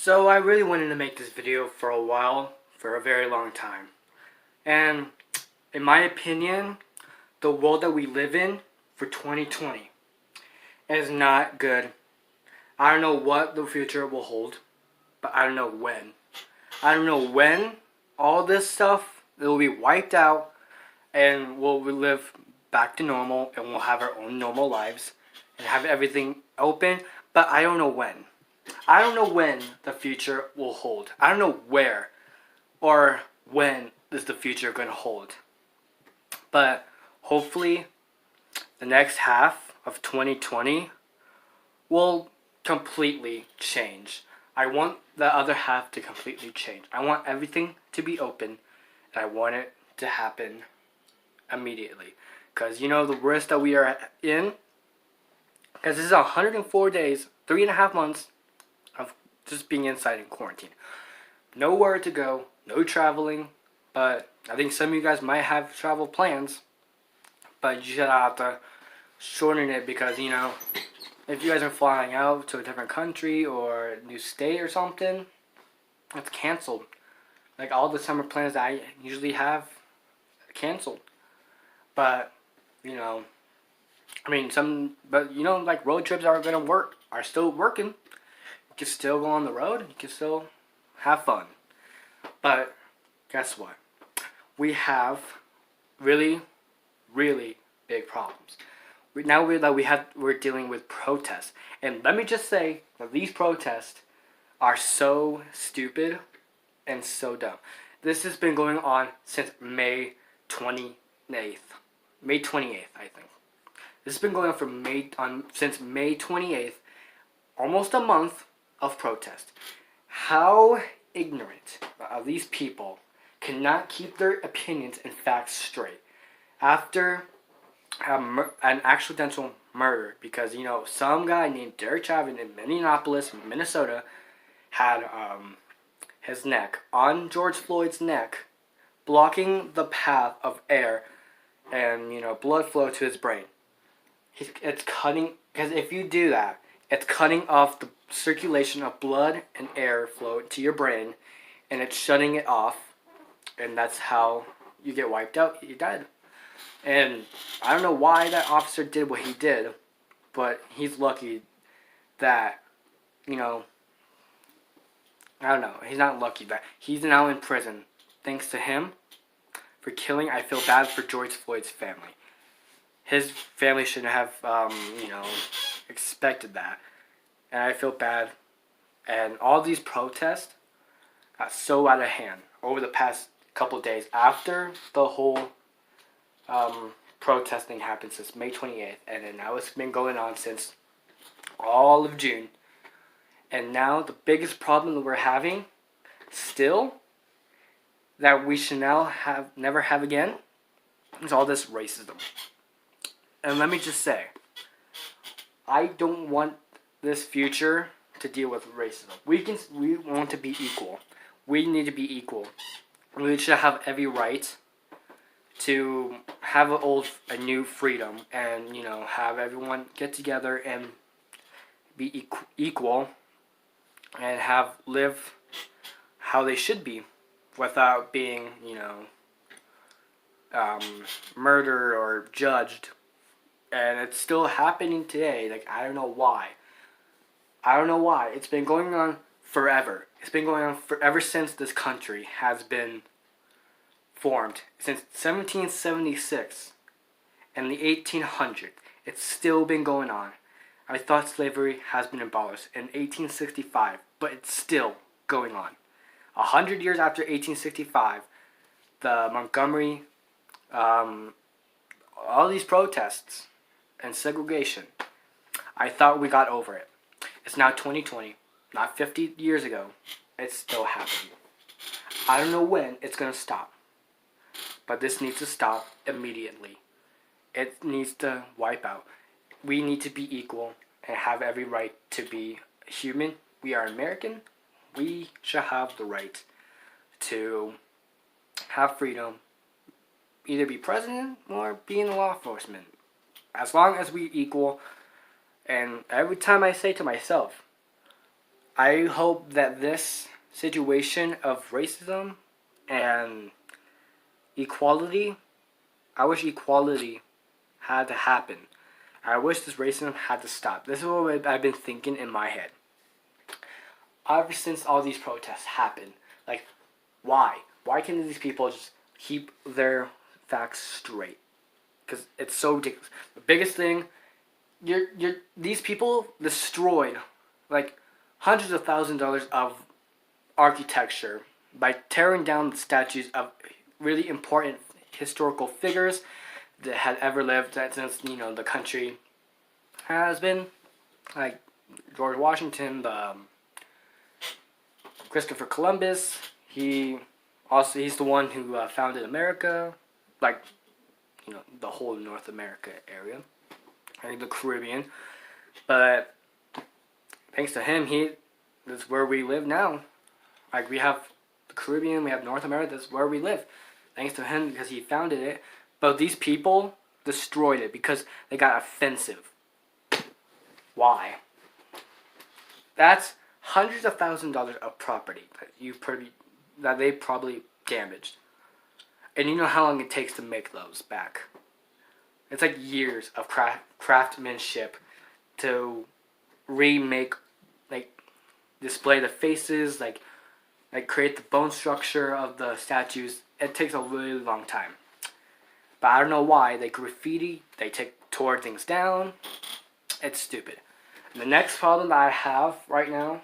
So I really wanted to make this video for a while, for a very long time. And in my opinion, the world that we live in for 2020 is not good. I don't know what the future will hold, but I don't know when. I don't know when all this stuff will be wiped out and we'll live back to normal and we'll have our own normal lives and have everything open, but I don't know when. I don't know when the future will hold. I don't know where or when is the future going to hold. But hopefully the next half of 2020 will completely change. I want the other half to completely change. I want everything to be open and I want it to happen immediately. Because you know the worst that we are in, because this is 104 days, 3.5 months of just being inside in quarantine. Nowhere to go, no traveling, but I think some of you guys might have travel plans, but you should have to shorten it because, you know, if you guys are flying out to a different country or a new state or something, it's canceled. Like all the summer plans that I usually have, canceled. But, you know, like road trips are still working. You can still go on the road, you can still have fun. But guess what? We have really, really big problems. We're dealing with protests. And let me just say that these protests are so stupid and so dumb. This has been going on since May 28th. May 28th, I think. This has been going on since May 28th, almost a month of protest. How ignorant of these people cannot keep their opinions and facts straight after an accidental murder, because you know some guy named Derek Chauvin in Minneapolis, Minnesota, had his neck on George Floyd's neck, blocking the path of air and blood flow to his brain. It's cutting, because if you do that, it's cutting off the circulation of blood and air flow to your brain, and it's shutting it off, and that's how you get wiped out. You died. And I don't know why that officer did what he did, but he's lucky that, I don't know, he's not lucky that he's now in prison. Thanks to him for killing. I feel bad for George Floyd's family. His family shouldn't have, expected that. And I feel bad. And all these protests got so out of hand over the past couple of days after the whole protesting happened since May 28th. And then now it's been going on since all of June. And now the biggest problem that we're having still, that we should now never have again, is all this racism. And let me just say, I don't want this future to deal with racism. We want to be equal. We need to be equal. We should have every right to have a new freedom and, have everyone get together and be equal and live how they should be without being, murdered or judged. And it's still happening today. Like, I don't know why. It's been going on forever. It's been going on ever since this country has been formed. Since 1776 and the 1800s. It's still been going on. I thought slavery has been abolished in 1865, but it's still going on. 100 years after 1865, the Montgomery, all these protests and segregation, I thought we got over it. It's now 2020, not 50 years ago. It's still happening. I don't know when it's going to stop, but this needs to stop immediately. It needs to wipe out. We need to be equal and have every right to be human. We are American. We should have the right to have freedom, either be president or be in the law enforcement. As long as we equal. And every time I say to myself, I hope that this situation of racism and equality, I wish equality had to happen. I wish this racism had to stop. This is what I've been thinking in my head. Ever since all these protests happened, like, why? Why can't these people just keep their facts straight? Because it's so ridiculous. The biggest thing, these people destroyed, like, hundreds of thousands of dollars of architecture by tearing down the statues of really important historical figures that had ever lived since the country has been, like George Washington, Christopher Columbus. He's the one who founded America, like the whole North America area, and the Caribbean. But thanks to him, that's where we live now. Like, we have the Caribbean, we have North America. That's where we live, thanks to him, because he founded it. But these people destroyed it because they got offensive. Why? That's hundreds of thousands of dollars of property that they probably damaged. And you know how long it takes to make those back. It's like years of craftsmanship to remake, like, display the faces, like create the bone structure of the statues. It takes a really long time. But I don't know why. They graffiti, they tore things down. It's stupid. And the next problem that I have right now,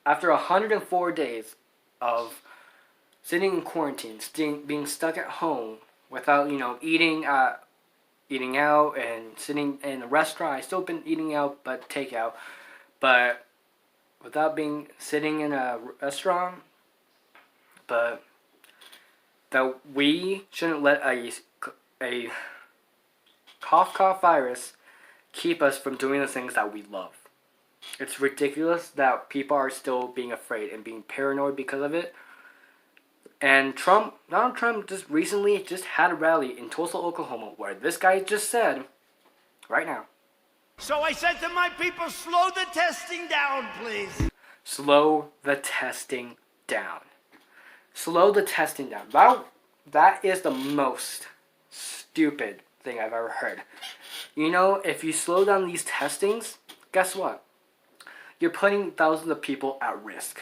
after 104 days of sitting in quarantine, being stuck at home without, eating out and sitting in a restaurant. I still been eating out, but takeout. But without sitting in a restaurant, but that we shouldn't let a cough virus keep us from doing the things that we love. It's ridiculous that people are still being afraid and being paranoid because of it. And Donald Trump just recently had a rally in Tulsa, Oklahoma, where this guy just said, right now. So I said to my people, slow the testing down, please. Slow the testing down. Slow the testing down. That is the most stupid thing I've ever heard. If you slow down these testings, guess what? You're putting thousands of people at risk.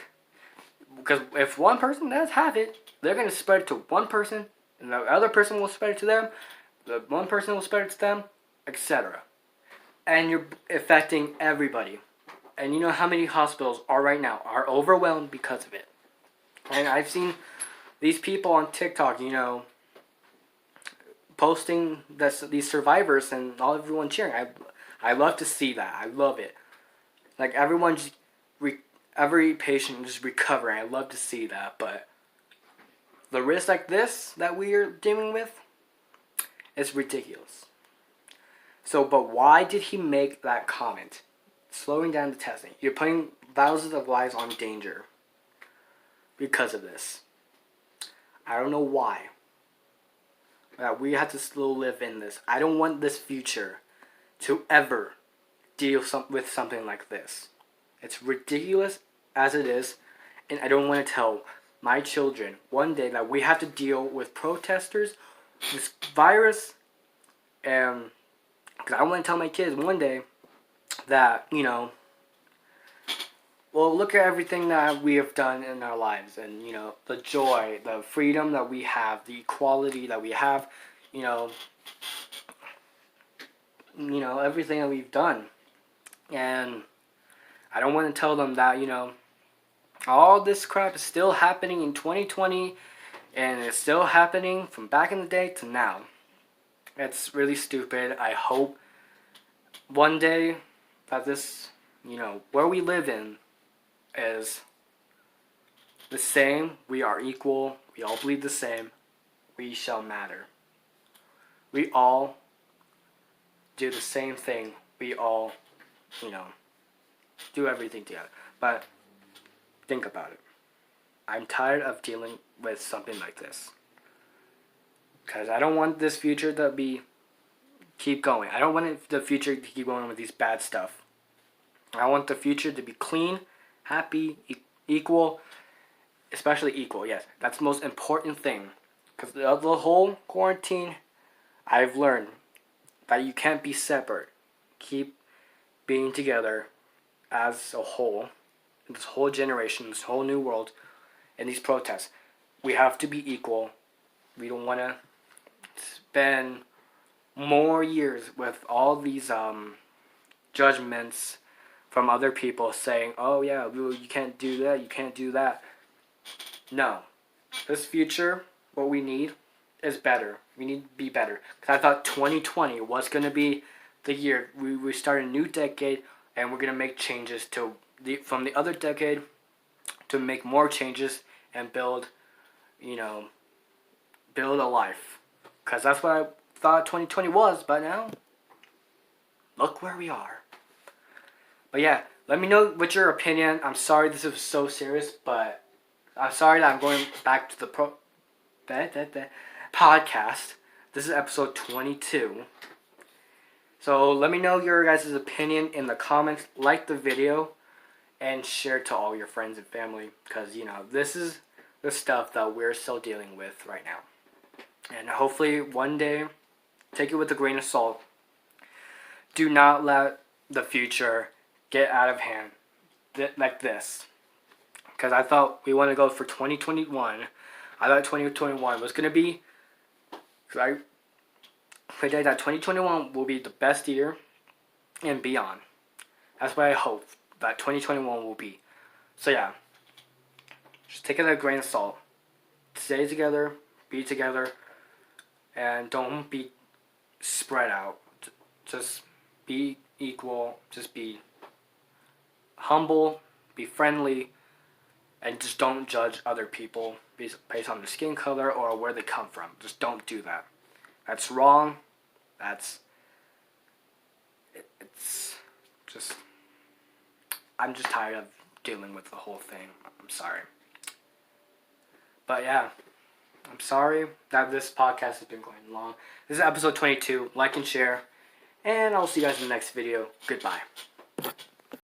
Because if one person does have it, they're going to spread it to one person, and the other person will spread it to them, the one person will spread it to them, etc. And you're affecting everybody. And you know how many hospitals right now are overwhelmed because of it. And I've seen these people on TikTok, posting these survivors and everyone cheering. I love to see that. I love it. Like, every patient just recovering. I love to see that. But the risk like this that we are dealing with is ridiculous. But why did he make that comment? Slowing down the testing. You're putting thousands of lives on danger because of this. I don't know why. But we have to still live in this. I don't want this future to ever deal with something like this. It's ridiculous as it is, and I don't want to tell my children one day that we have to deal with protesters, this virus, and because I want to tell my kids one day that, well, look at everything that we have done in our lives, and, the joy, the freedom that we have, the equality that we have, everything that we've done. And I don't want to tell them that, all this crap is still happening in 2020, and it's still happening from back in the day to now. It's really stupid. I hope one day that this, where we live in is the same. We are equal. We all bleed the same. We shall matter. We all do the same thing. We all, do everything together. But think about it. I'm tired of dealing with something like this. Because I don't want this future to keep going. I don't want the future to keep going with these bad stuff. I want the future to be clean happy, equal, especially equal. Yes, that's the most important thing. Because the whole quarantine, I've learned that you can't be separate. Keep being together as a whole. This whole generation, this whole new world, and these protests. We have to be equal. We don't want to spend more years with all these judgments from other people saying, oh yeah, you can't do that, you can't do that. No. This future, what we need is better. We need to be better. Because I thought 2020 was going to be the year we start a new decade and we're going to make changes from the other decade to make more changes and build a life. Because that's what I thought 2020 was, but now, look where we are. But yeah, let me know what's your opinion. I'm sorry this was so serious, but I'm sorry that I'm going back to the podcast. This is episode 22. So let me know your guys' opinion in the comments. Like the video and share it to all your friends and family. Because, this is the stuff that we're still dealing with right now. And hopefully one day, take it with a grain of salt. Do not let the future get out of hand like this. Because I thought we want to go for 2021. I thought 2021 was going to be... I predict that 2021 will be the best year and beyond. That's what I hope that 2021 will be. So yeah, just take it with a grain of salt. Stay together, be together, and don't be spread out. Just be equal, just be humble, be friendly, and just don't judge other people based on their skin color or where they come from. Just don't do that. That's wrong. It's just, I'm just tired of dealing with the whole thing. I'm sorry. But yeah, I'm sorry that this podcast has been going long. This is episode 22. Like and share. And I'll see you guys in the next video. Goodbye.